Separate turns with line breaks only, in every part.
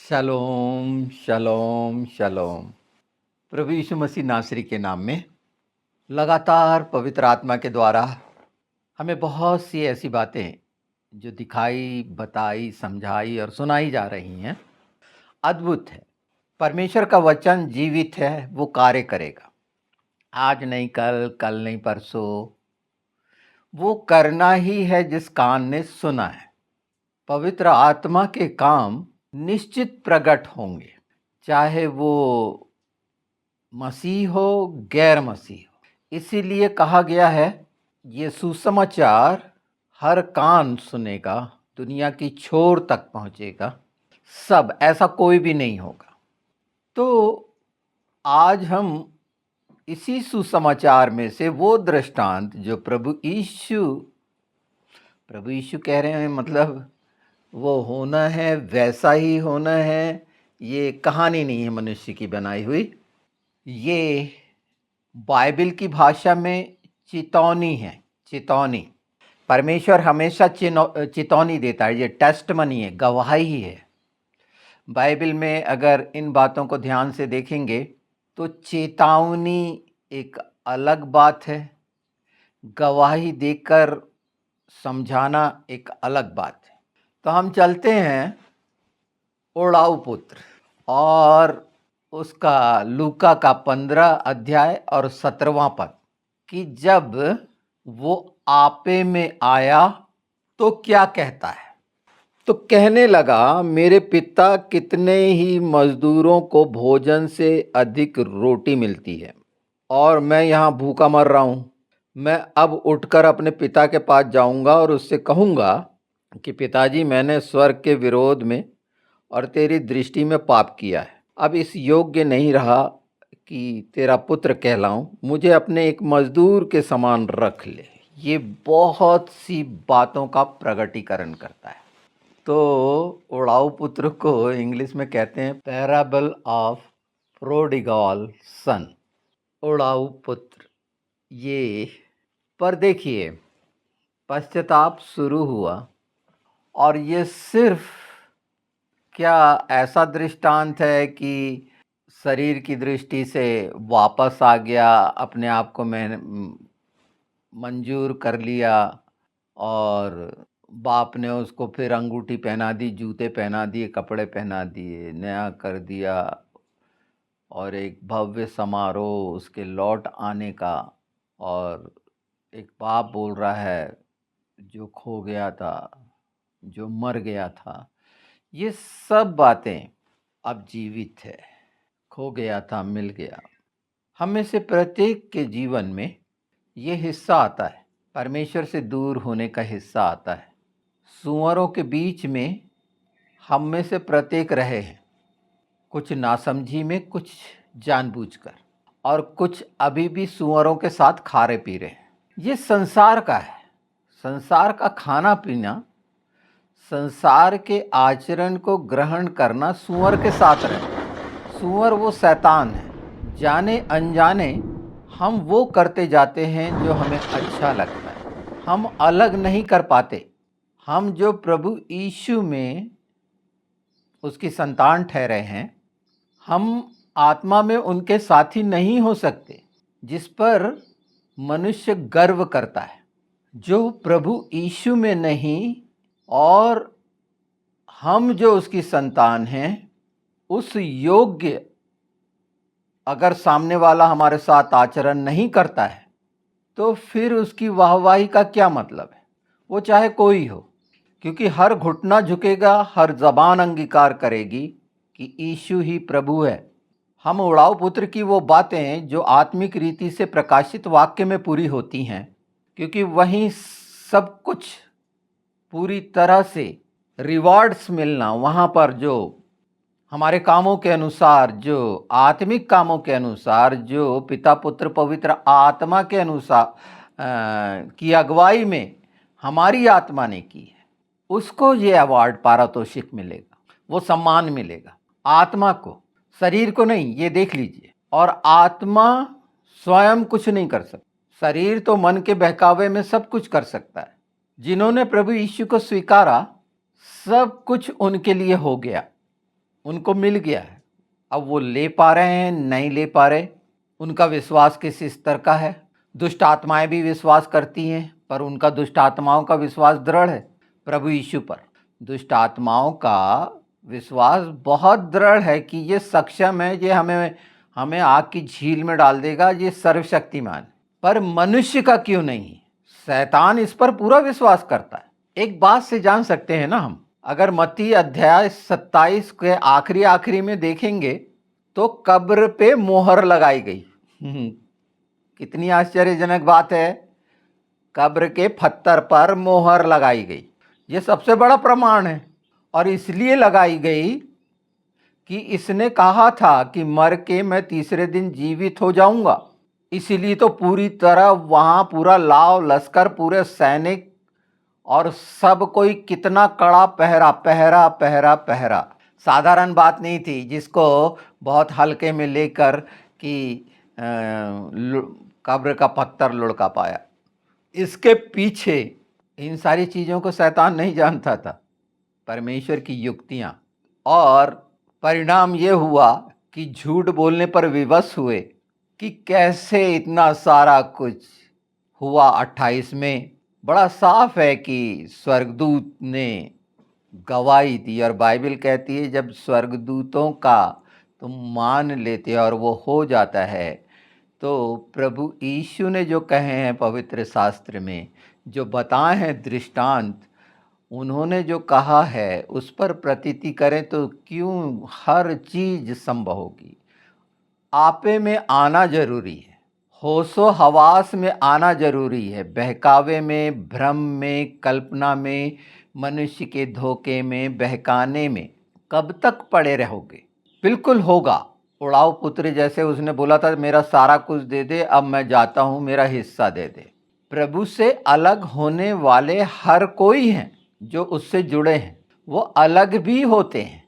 शलोम शलोम शलोम। प्रभु यीशु मसीह नासरी के नाम में लगातार पवित्र आत्मा के द्वारा हमें बहुत सी ऐसी बातें जो दिखाई, बताई, समझाई और सुनाई जा रही हैं, अद्भुत है। परमेश्वर का वचन जीवित है, वो कार्य करेगा। आज नहीं कल, कल नहीं परसों, वो करना ही है जिस कान ने सुना है। पवित्र आत्मा के काम निश्चित प्रकट होंगे, चाहे वो मसीह हो, गैर मसीह हो। इसीलिए कहा गया है, ये सुसमाचार हर कान सुनेगा, दुनिया की छोर तक पहुंचेगा। सब, ऐसा कोई भी नहीं होगा। तो आज हम इसी सुसमाचार में से वो दृष्टांत जो प्रभु यीशु कह रहे हैं, मतलब वो होना है, वैसा ही होना है। ये कहानी नहीं है मनुष्य की बनाई हुई, ये बाइबल की भाषा में चेतावनी है। चेतावनी, परमेश्वर हमेशा चेतावनी देता है। ये टेस्टमनी है, गवाही है। बाइबल में अगर इन बातों को ध्यान से देखेंगे तो चेतावनी एक अलग बात है, गवाही देकर समझाना एक अलग बात है। तो हम चलते हैं ओड़ाऊ पुत्र और उसका लूका का 15 अध्याय और 17वां पद कि जब वो आपे में आया तो क्या कहता है। तो कहने लगा, मेरे पिता कितने ही मजदूरों को भोजन से अधिक रोटी मिलती है और मैं यहाँ भूखा मर रहा हूँ। मैं अब उठकर अपने पिता के पास जाऊँगा और उससे कहूँगा कि पिताजी, मैंने स्वर्ग के विरोध में और तेरी दृष्टि में पाप किया है। अब इस योग्य नहीं रहा कि तेरा पुत्र कहलाऊं। मुझे अपने एक मजदूर के समान रख ले। ये बहुत सी बातों का प्रगटीकरण करता है। तो उड़ाऊ पुत्र को इंग्लिश में कहते हैं पैराबल ऑफ प्रोडिगल सन, उड़ाऊ पुत्र। ये पर देखिए, पश्चाताप शुरू हुआ और ये सिर्फ क्या ऐसा दृष्टांत है कि शरीर की दृष्टि से वापस आ गया, अपने आप को मैंने मंजूर कर लिया और बाप ने उसको फिर अंगूठी पहना दी, जूते पहना दिए, कपड़े पहना दिए, नया कर दिया और एक भव्य समारोह उसके लौट आने का। और एक बाप बोल रहा है जो खो गया था, जो मर गया था, ये सब बातें अब जीवित है। खो गया था, मिल गया। हम में से प्रत्येक के जीवन में ये हिस्सा आता है, परमेश्वर से दूर होने का हिस्सा आता है। सुअरों के बीच में हम में से प्रत्येक रहे हैं, कुछ नासमझी में, कुछ जानबूझकर, और कुछ अभी भी सुअरों के साथ खा रहे पी रहे हैं। ये संसार का है, संसार का खाना पीना, संसार के आचरण को ग्रहण करना सुअर के साथ रहे। सुअर वो शैतान है। जाने अनजाने हम वो करते जाते हैं जो हमें अच्छा लगता है। हम अलग नहीं कर पाते। हम जो प्रभु यीशु में उसकी संतान ठहरे हैं, हम आत्मा में उनके साथी नहीं हो सकते। जिस पर मनुष्य गर्व करता है, जो प्रभु यीशु में नहीं, और हम जो उसकी संतान हैं, उस योग्य अगर सामने वाला हमारे साथ आचरण नहीं करता है तो फिर उसकी वाहवाही का क्या मतलब है। वो चाहे कोई हो, क्योंकि हर घुटना झुकेगा, हर जबान अंगीकार करेगी कि यीशु ही प्रभु है। हम उड़ाऊ पुत्र की वो बातें जो आत्मिक रीति से प्रकाशित वाक्य में पूरी होती हैं, क्योंकि वहीं सब कुछ पूरी तरह से रिवार्ड्स मिलना, वहाँ पर जो हमारे कामों के अनुसार, जो आत्मिक कामों के अनुसार, जो पिता पुत्र पवित्र आत्मा के अनुसार की अगुवाई में हमारी आत्मा ने की है, उसको ये अवार्ड, पारितोषिक मिलेगा, वो सम्मान मिलेगा। आत्मा को, शरीर को नहीं। ये देख लीजिए। और आत्मा स्वयं कुछ नहीं कर सकती। शरीर तो मन के बहकावे में सब कुछ कर सकता है। जिन्होंने प्रभु यीशु को स्वीकारा, सब कुछ उनके लिए हो गया। उनको मिल गया है। अब वो ले पा रहे हैं, नहीं ले पा रहे, उनका विश्वास किस स्तर का है। दुष्ट आत्माएं भी विश्वास करती हैं, पर उनका दुष्ट आत्माओं का विश्वास दृढ़ है प्रभु यीशु पर। दुष्ट आत्माओं का विश्वास बहुत दृढ़ है कि ये सक्षम है, ये हमें हमें आग की झील में डाल देगा, ये सर्वशक्तिमान। पर मनुष्य का क्यों नहीं? शैतान इस पर पूरा विश्वास करता है। एक बात से जान सकते हैं ना हम, अगर मत्ती अध्याय 27 के आखिरी में देखेंगे तो कब्र पे मोहर लगाई गई। कितनी आश्चर्यजनक बात है, कब्र के पत्थर पर मोहर लगाई गई। ये सबसे बड़ा प्रमाण है, और इसलिए लगाई गई कि इसने कहा था कि मर के मैं तीसरे दिन जीवित हो जाऊंगा। इसीलिए तो पूरी तरह वहाँ पूरा लाव लश्कर, पूरे सैनिक और सब कोई कितना कड़ा पहरा पहरा पहरा पहरा। साधारण बात नहीं थी जिसको बहुत हल्के में लेकर कि कब्र का पत्थर लुढ़का पाया। इसके पीछे इन सारी चीज़ों को शैतान नहीं जानता था, परमेश्वर की युक्तियाँ। और परिणाम ये हुआ कि झूठ बोलने पर विवश हुए कि कैसे इतना सारा कुछ हुआ। 28 में बड़ा साफ है कि स्वर्गदूत ने गवाही दी, और बाइबल कहती है जब स्वर्गदूतों का तुम मान लेते और वो हो जाता है, तो प्रभु यीशु ने जो कहे हैं पवित्र शास्त्र में, जो बताए हैं दृष्टांत, उन्होंने जो कहा है उस पर प्रतीति करें तो क्यों हर चीज़ संभव होगी। आपे में आना जरूरी है, होशो हवास में आना जरूरी है। बहकावे में, भ्रम में, कल्पना में, मनुष्य के धोखे में, बहकाने में कब तक पड़े रहोगे? बिल्कुल होगा। उड़ाऊ पुत्र जैसे उसने बोला था मेरा सारा कुछ दे दे, अब मैं जाता हूँ, मेरा हिस्सा दे दे। प्रभु से अलग होने वाले हर कोई हैं जो उससे जुड़े हैं, वो अलग भी होते हैं।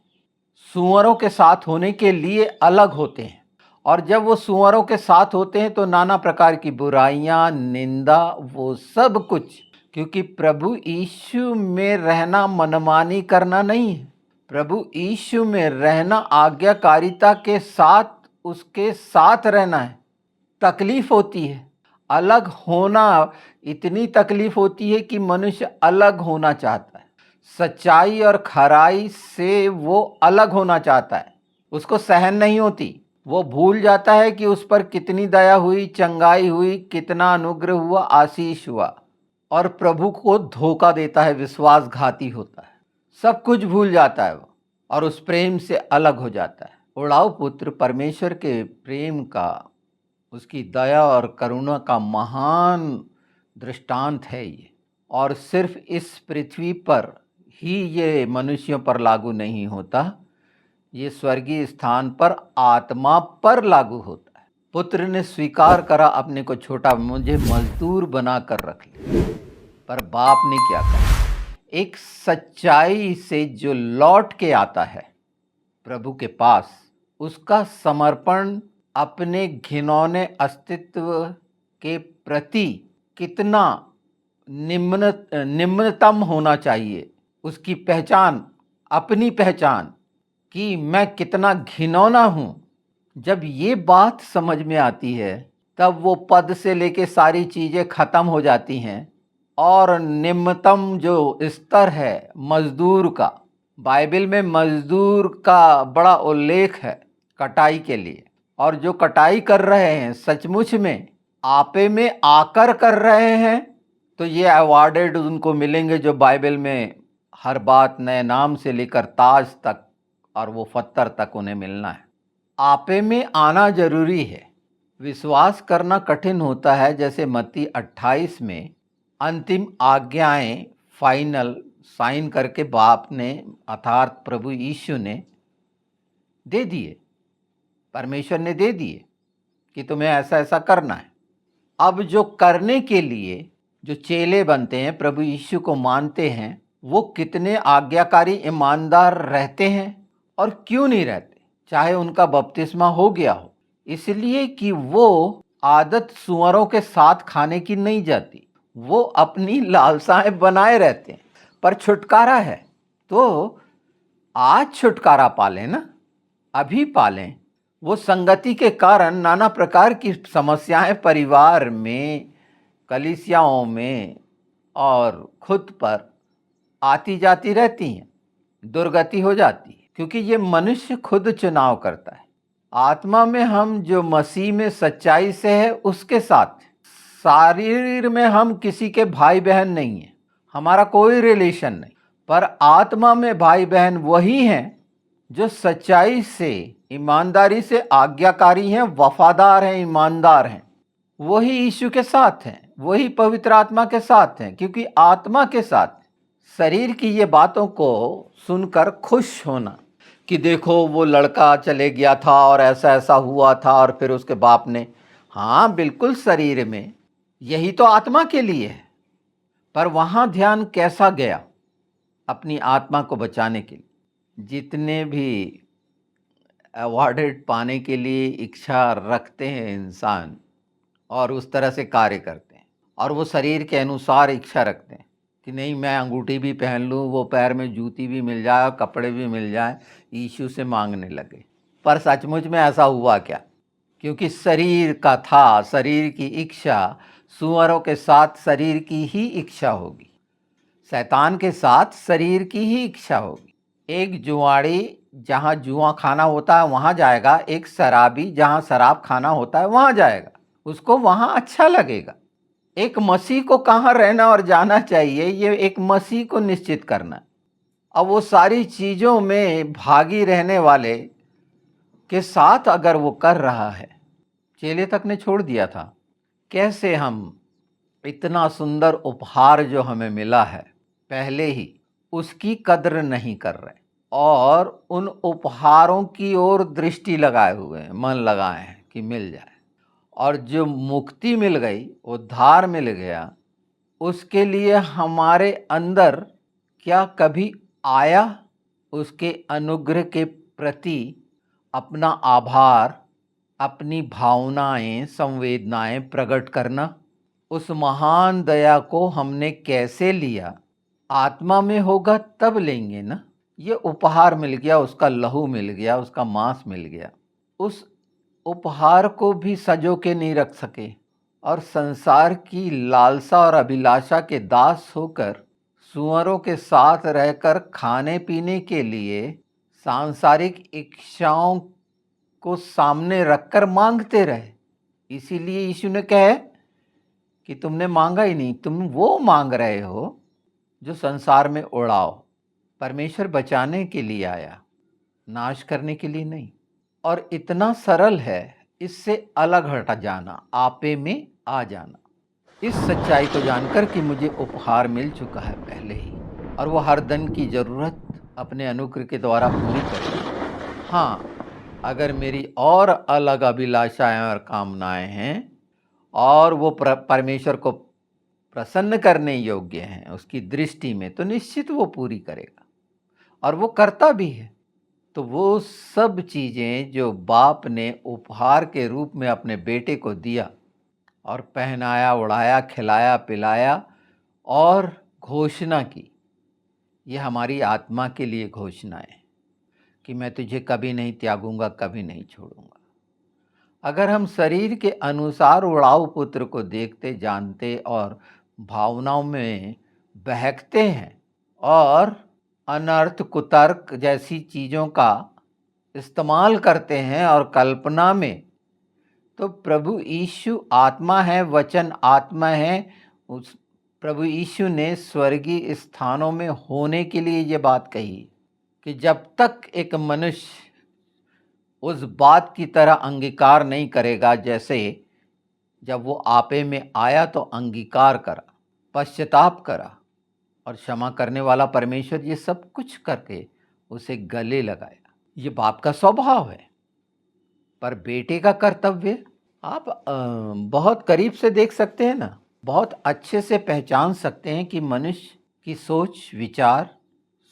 सुअरों के साथ होने के लिए अलग होते हैं, और जब वो सुअरों के साथ होते हैं तो नाना प्रकार की बुराइयां, निंदा, वो सब कुछ। क्योंकि प्रभु यीशु में रहना मनमानी करना नहीं है। प्रभु यीशु में रहना आज्ञाकारिता के साथ, उसके साथ रहना है। तकलीफ होती है, अलग होना इतनी तकलीफ होती है कि मनुष्य अलग होना चाहता है। सच्चाई और खराई से वो अलग होना चाहता है, उसको सहन नहीं होती। वो भूल जाता है कि उस पर कितनी दया हुई, चंगाई हुई, कितना अनुग्रह हुआ, आशीष हुआ, और प्रभु को धोखा देता है, विश्वासघाती होता है, सब कुछ भूल जाता है वो, और उस प्रेम से अलग हो जाता है। उड़ाऊ पुत्र परमेश्वर के प्रेम का, उसकी दया और करुणा का महान दृष्टांत है ये। और सिर्फ इस पृथ्वी पर ही ये मनुष्यों पर लागू नहीं होता, ये स्वर्गीय स्थान पर आत्मा पर लागू होता है। पुत्र ने स्वीकार करा अपने को छोटा, मुझे मजदूर बना कर रख लिया। पर बाप ने क्या कहा? एक सच्चाई से जो लौट के आता है प्रभु के पास, उसका समर्पण अपने घिनौने अस्तित्व के प्रति कितना निम्नतम होना चाहिए। उसकी पहचान, अपनी पहचान कि मैं कितना घिनौना हूँ, जब ये बात समझ में आती है तब वो पद से लेके सारी चीज़ें ख़त्म हो जाती हैं। और निम्नतम जो स्तर है मजदूर का, बाइबल में मजदूर का बड़ा उल्लेख है कटाई के लिए, और जो कटाई कर रहे हैं सचमुच में आपे में आकर कर रहे हैं, तो ये अवार्डेड उनको मिलेंगे जो बाइबल में हर बात नए नाम से लेकर ताज तक और वो पत्थर तक उन्हें मिलना है। आपे में आना जरूरी है। विश्वास करना कठिन होता है, जैसे मत्ती 28 में अंतिम आज्ञाएं फाइनल साइन करके बाप ने अर्थात प्रभु यीशु ने दे दिए, परमेश्वर ने दे दिए कि तुम्हें ऐसा ऐसा करना है। अब जो करने के लिए जो चेले बनते हैं, प्रभु यीशु को मानते हैं, वो कितने आज्ञाकारी ईमानदार रहते हैं और क्यों नहीं रहते, चाहे उनका बपतिस्मा हो गया हो। इसलिए कि वो आदत सुअरों के साथ खाने की नहीं जाती, वो अपनी लालसाएं बनाए रहते हैं। पर छुटकारा है तो आज छुटकारा पालें ना, अभी पालें। वो संगति के कारण नाना प्रकार की समस्याएं परिवार में, कलीसियाओं में और खुद पर आती जाती रहती हैं, दुर्गति हो जाती है, क्योंकि ये मनुष्य खुद चुनाव करता है। आत्मा में हम जो मसीह में सच्चाई से है उसके साथ, शरीर में हम किसी के भाई बहन नहीं हैं, हमारा कोई रिलेशन नहीं, पर आत्मा में भाई बहन वही हैं जो सच्चाई से, ईमानदारी से आज्ञाकारी हैं, वफादार हैं, ईमानदार हैं। वही यीशु के साथ हैं, वही पवित्र आत्मा के साथ हैं, क्योंकि आत्मा के साथ शरीर की ये बातों को सुनकर खुश होना कि देखो वो लड़का चले गया था और ऐसा ऐसा हुआ था और फिर उसके बाप ने, हाँ बिल्कुल शरीर में, यही तो आत्मा के लिए है। पर वहाँ ध्यान कैसा गया अपनी आत्मा को बचाने के लिए। जितने भी अवार्डेड पाने के लिए इच्छा रखते हैं इंसान और उस तरह से कार्य करते हैं, और वो शरीर के अनुसार इच्छा रखते हैं कि नहीं मैं अंगूठी भी पहन लूँ, वो पैर में जूती भी मिल जाए, कपड़े भी मिल जाए, यीशु से मांगने लगे। पर सचमुच में ऐसा हुआ क्या? क्योंकि शरीर का था, शरीर की इच्छा, सुअरों के साथ शरीर की ही इच्छा होगी, शैतान के साथ शरीर की ही इच्छा होगी। एक जुआड़ी जहाँ जुआ खाना होता है वहाँ जाएगा, एक शराबी जहाँ शराब खाना होता है वहाँ जाएगा, उसको वहाँ अच्छा लगेगा। एक मसीह को कहाँ रहना और जाना चाहिए, ये एक मसीह को निश्चित करना। अब वो सारी चीज़ों में भागी रहने वाले के साथ अगर वो कर रहा है, चेले तक ने छोड़ दिया था, कैसे हम इतना सुंदर उपहार जो हमें मिला है पहले ही उसकी कद्र नहीं कर रहे और उन उपहारों की ओर दृष्टि लगाए हुए हैं, मन लगाए हैं कि मिल जाए। और जो मुक्ति मिल गई, उद्धार मिल गया, उसके लिए हमारे अंदर क्या कभी आया उसके अनुग्रह के प्रति अपना आभार, अपनी भावनाएं, संवेदनाएं प्रकट करना? उस महान दया को हमने कैसे लिया? आत्मा में होगा तब लेंगे ना। ये उपहार मिल गया, उसका लहू मिल गया, उसका मांस मिल गया, उस उपहार को भी सजो के नहीं रख सके और संसार की लालसा और अभिलाषा के दास होकर सुअरों के साथ रहकर खाने पीने के लिए सांसारिक इच्छाओं को सामने रखकर मांगते रहे। इसीलिए यीशु ने कहा कि तुमने मांगा ही नहीं, तुम वो मांग रहे हो जो संसार में उड़ाओ। परमेश्वर बचाने के लिए आया, नाश करने के लिए नहीं। और इतना सरल है इससे अलग हट जाना, आपे में आ जाना, इस सच्चाई को जानकर कि मुझे उपहार मिल चुका है पहले ही और वो हर दिन की ज़रूरत अपने अनुग्रह के द्वारा पूरी करेगा। हाँ, अगर मेरी और अलग अभिलाषाएं और कामनाएं हैं और वो परमेश्वर को प्रसन्न करने योग्य हैं उसकी दृष्टि में, तो निश्चित वो पूरी करेगा और वो करता भी है। तो वो सब चीज़ें जो बाप ने उपहार के रूप में अपने बेटे को दिया और पहनाया, उड़ाया, खिलाया, पिलाया और घोषणा की, ये हमारी आत्मा के लिए घोषणा है कि मैं तुझे कभी नहीं त्यागूंगा, कभी नहीं छोड़ूंगा। अगर हम शरीर के अनुसार उड़ाऊ पुत्र को देखते, जानते और भावनाओं में बहकते हैं और अनर्थ, कुतर्क जैसी चीज़ों का इस्तेमाल करते हैं और कल्पना में, तो प्रभु यीशु आत्मा है, वचन आत्मा है। उस प्रभु यीशु ने स्वर्गीय स्थानों में होने के लिए ये बात कही कि जब तक एक मनुष्य उस बात की तरह अंगीकार नहीं करेगा, जैसे जब वो आपे में आया तो अंगीकार करा, पश्चाताप करा और क्षमा करने वाला परमेश्वर ये सब कुछ करके उसे गले लगाया। ये बाप का स्वभाव है। पर बेटे का कर्तव्य आप बहुत करीब से देख सकते हैं ना, बहुत अच्छे से पहचान सकते हैं कि मनुष्य की सोच, विचार,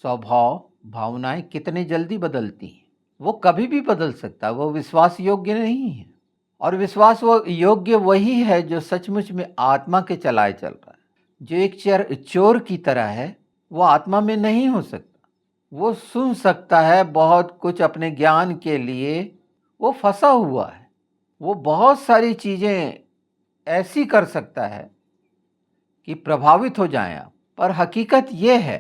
स्वभाव, भावनाएं कितने जल्दी बदलती हैं। वो कभी भी बदल सकता है, वो विश्वास योग्य नहीं है। और विश्वास वो योग्य वही है जो सचमुच में आत्मा के चलाए चल रहा है। जो एक चोर की तरह है वो आत्मा में नहीं हो सकता। वो सुन सकता है बहुत कुछ अपने ज्ञान के लिए, वो फंसा हुआ है। वो बहुत सारी चीज़ें ऐसी कर सकता है कि प्रभावित हो जाएं आप। पर हकीकत ये है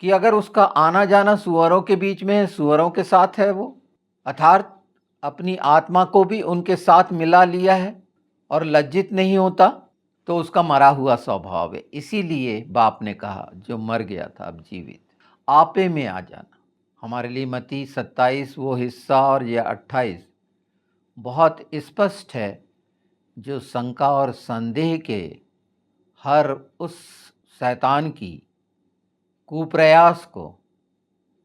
कि अगर उसका आना जाना सूअरों के बीच में है, सूअरों के साथ है वो, अर्थात अपनी आत्मा को भी उनके साथ मिला लिया है और लज्जित नहीं होता, तो उसका मरा हुआ स्वभाव है। इसीलिए बाप ने कहा जो मर गया था अब जीवित, आपे में आ जाना। हमारे लिए मत्ती 27 वो हिस्सा और यह 28 बहुत स्पष्ट है, जो शंका और संदेह के हर उस शैतान की कुप्रयास को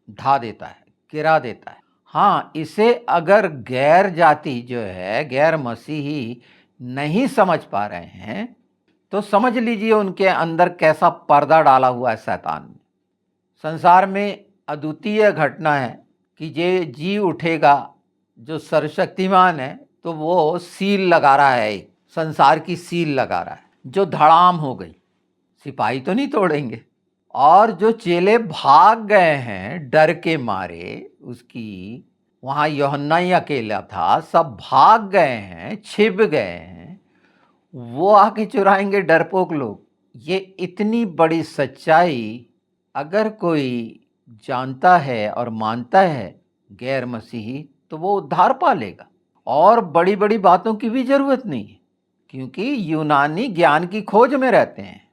ढा देता है, गिरा देता है। हाँ, इसे अगर गैर जाति जो है, गैर मसीही नहीं समझ पा रहे हैं, तो समझ लीजिए उनके अंदर कैसा पर्दा डाला हुआ है शैतान ने। संसार में अद्वितीय घटना है कि ये जी उठेगा जो सर्वशक्तिमान है, तो वो सील लगा रहा है, संसार की सील लगा रहा है, जो धड़ाम हो गई। सिपाही तो नहीं तोड़ेंगे। और जो चेले भाग गए हैं डर के मारे, उसकी वहाँ यूहन्ना ही अकेला था, सब भाग गए हैं, छिप गए हैं, वो आके चुराएंगे डरपोक लोग। ये इतनी बड़ी सच्चाई अगर कोई जानता है और मानता है गैर मसीही, तो वो उद्धार पा लेगा और बड़ी बड़ी बातों की भी जरूरत नहीं है, क्योंकि यूनानी ज्ञान की खोज में रहते हैं,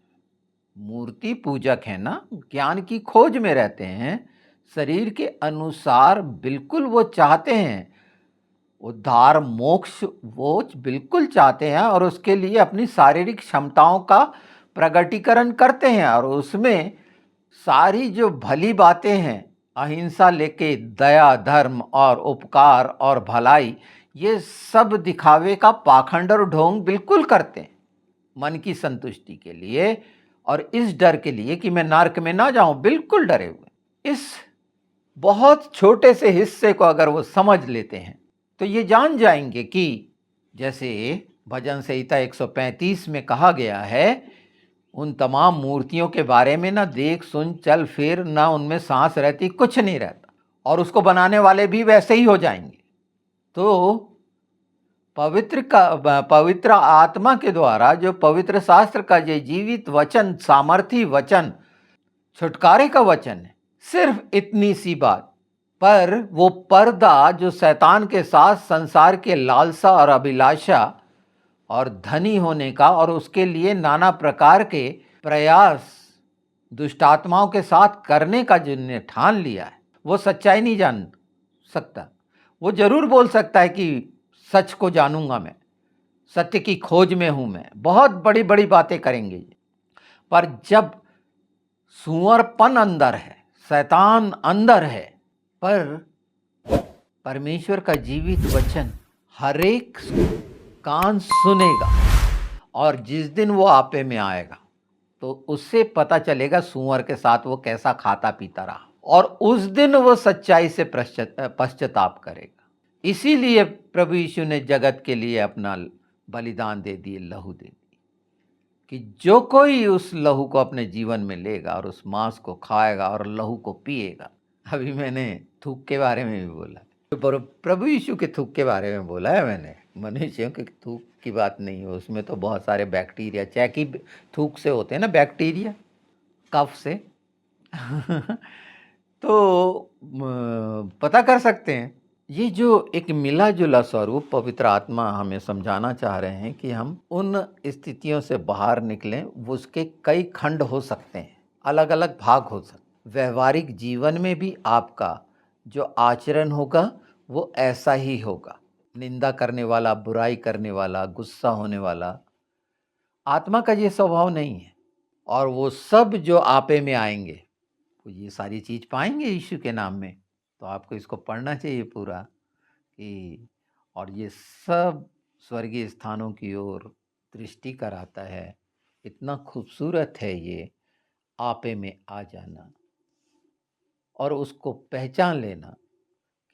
मूर्ति पूजक है ना, ज्ञान की खोज में रहते हैं, शरीर के अनुसार बिल्कुल वो चाहते हैं उद्धार मोक्ष, वो बिल्कुल चाहते हैं और उसके लिए अपनी शारीरिक क्षमताओं का प्रगटीकरण करते हैं, और उसमें सारी जो भली बातें हैं, अहिंसा लेके दया, धर्म और उपकार और भलाई, ये सब दिखावे का पाखंड और ढोंग बिल्कुल करते हैं मन की संतुष्टि के लिए, और इस डर के लिए कि मैं नरक में ना जाऊं, बिल्कुल डरे हुए। इस बहुत छोटे से हिस्से को अगर वो समझ लेते हैं, तो ये जान जाएंगे कि जैसे भजन संहिता 135 में कहा गया है, उन तमाम मूर्तियों के बारे में ना देख सुन चल फिर, ना उनमें सांस रहती, कुछ नहीं रहता, और उसको बनाने वाले भी वैसे ही हो जाएंगे। तो पवित्र आत्मा के द्वारा जो पवित्र शास्त्र का ये जीवित वचन, सामर्थी वचन, छुटकारे का वचन है, सिर्फ इतनी सी बात, पर वो पर्दा जो शैतान के साथ संसार के लालसा और अभिलाषा और धनी होने का और उसके लिए नाना प्रकार के प्रयास दुष्टात्माओं के साथ करने का जिनने ठान लिया है, वो सच्चाई नहीं जान सकता। वो जरूर बोल सकता है कि सच को जानूंगा मैं, सत्य की खोज में हूं मैं, बहुत बड़ी बड़ी बातें करेंगे, पर जब सुअरपन अंदर है, शैतान अंदर है, पर परमेश्वर का जीवित वचन हरेक कान सुनेगा, और जिस दिन वो आपे में आएगा तो उससे पता चलेगा सुअर के साथ वो कैसा खाता पीता रहा, और उस दिन वो सच्चाई से पश्चाताप करेगा। इसीलिए प्रभु यीशु ने जगत के लिए अपना बलिदान दे दिए, लहू दे दी, कि जो कोई उस लहू को अपने जीवन में लेगा और उस मांस को खाएगा और लहू को पिएगा। अभी मैंने थूक के बारे में भी बोला, तो प्रभु यीशु के थूक के बारे में बोला है मैंने, मनुष्यों के थूक की बात नहीं है, उसमें तो बहुत सारे बैक्टीरिया, चैकी थूक से होते हैं ना बैक्टीरिया, कफ से तो पता कर सकते हैं। ये जो एक मिला जुला स्वरूप पवित्र आत्मा हमें समझाना चाह रहे हैं कि हम उन स्थितियों से बाहर निकलें, वो उसके कई खंड हो सकते हैं, अलग अलग भाग हो सकते हैं। व्यवहारिक जीवन में भी आपका जो आचरण होगा वो ऐसा ही होगा, निंदा करने वाला, बुराई करने वाला, गुस्सा होने वाला, आत्मा का ये स्वभाव नहीं है। और वो सब जो आपे में आएंगे वो ये सारी चीज पाएंगे यीशु के नाम में। तो आपको इसको पढ़ना चाहिए पूरा कि, और ये सब स्वर्गीय स्थानों की ओर दृष्टि कराता है। इतना खूबसूरत है ये आपे में आ जाना और उसको पहचान लेना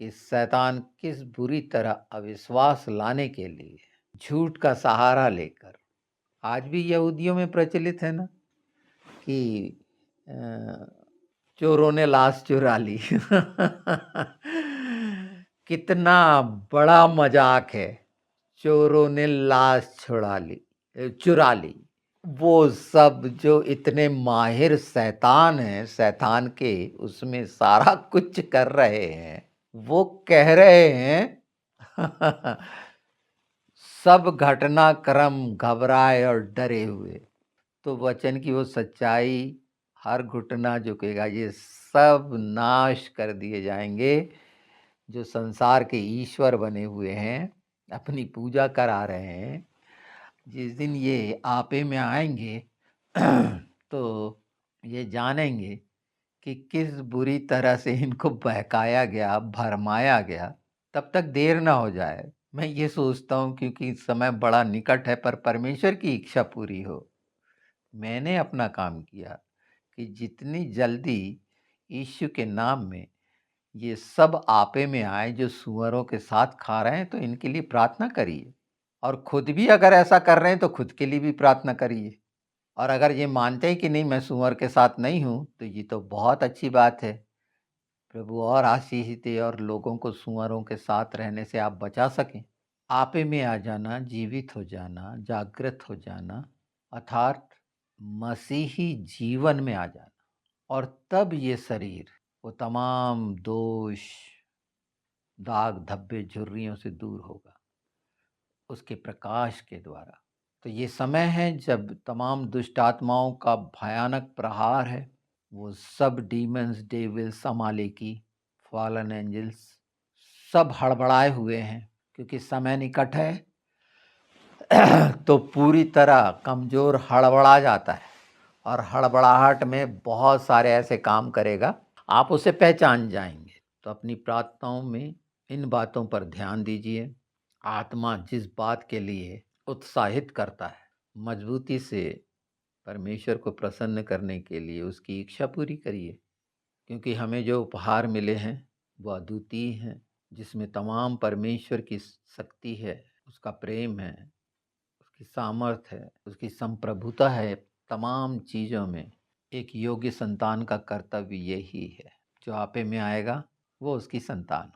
कि शैतान किस बुरी तरह अविश्वास लाने के लिए झूठ का सहारा लेकर, आज भी यहूदियों में प्रचलित है ना कि चोरों ने लाश चुरा ली। कितना बड़ा मजाक है। चोरों ने लाश चुरा ली। वो सब जो इतने माहिर शैतान हैं, शैतान के उसमें सारा कुछ कर रहे हैं, वो कह रहे हैं सब घटनाक्रम घबराए और डरे हुए। तो वचन की वो सच्चाई, हर घुटना झुकेगा, ये सब नाश कर दिए जाएंगे। जो संसार के ईश्वर बने हुए हैं, अपनी पूजा करा रहे हैं, जिस दिन ये आपे में आएंगे तो ये जानेंगे कि किस बुरी तरह से इनको बहकाया गया, भरमाया गया। तब तक देर ना हो जाए। मैं ये सोचता हूँ क्योंकि समय बड़ा निकट है, पर परमेश्वर की इच्छा पूरी हो। मैंने अपना काम किया कि जितनी जल्दी यीशु के नाम में ये सब आपे में आए जो सूअरों के साथ खा रहे हैं, तो इनके लिए प्रार्थना करिए। और खुद भी अगर ऐसा कर रहे हैं तो खुद के लिए भी प्रार्थना करिए। और अगर ये मानते हैं कि नहीं, मैं सूअर के साथ नहीं हूँ, तो ये तो बहुत अच्छी बात है। प्रभु और आशीष दे और लोगों को सूअरों के साथ रहने से आप बचा सकें। आपे में आ जाना, जीवित हो जाना, जागृत हो जाना, अर्थात मसीही जीवन में आ जाना। और तब ये शरीर वो तमाम दोष, दाग धब्बे, झुर्रियों से दूर होगा उसके प्रकाश के द्वारा। तो ये समय है जब तमाम दुष्ट आत्माओं का भयानक प्रहार है। वो सब डीमंस, डेविल्स, अमालेकी, फॉलन एंजल्स सब हड़बड़ाए हुए हैं, क्योंकि समय निकट है। तो पूरी तरह कमज़ोर हड़बड़ा जाता है, और हड़बड़ाहट में बहुत सारे ऐसे काम करेगा, आप उसे पहचान जाएंगे। तो अपनी प्रार्थनाओं में इन बातों पर ध्यान दीजिए। आत्मा जिस बात के लिए उत्साहित करता है, मजबूती से परमेश्वर को प्रसन्न करने के लिए उसकी इच्छा पूरी करिए। क्योंकि हमें जो उपहार मिले हैं वो अद्वितीय हैं, जिसमें तमाम परमेश्वर की शक्ति है, उसका प्रेम है, उसकी सामर्थ है, उसकी संप्रभुता है। तमाम चीज़ों में एक योग्य संतान का कर्तव्य यही है। जो आपे में आएगा वो उसकी संतान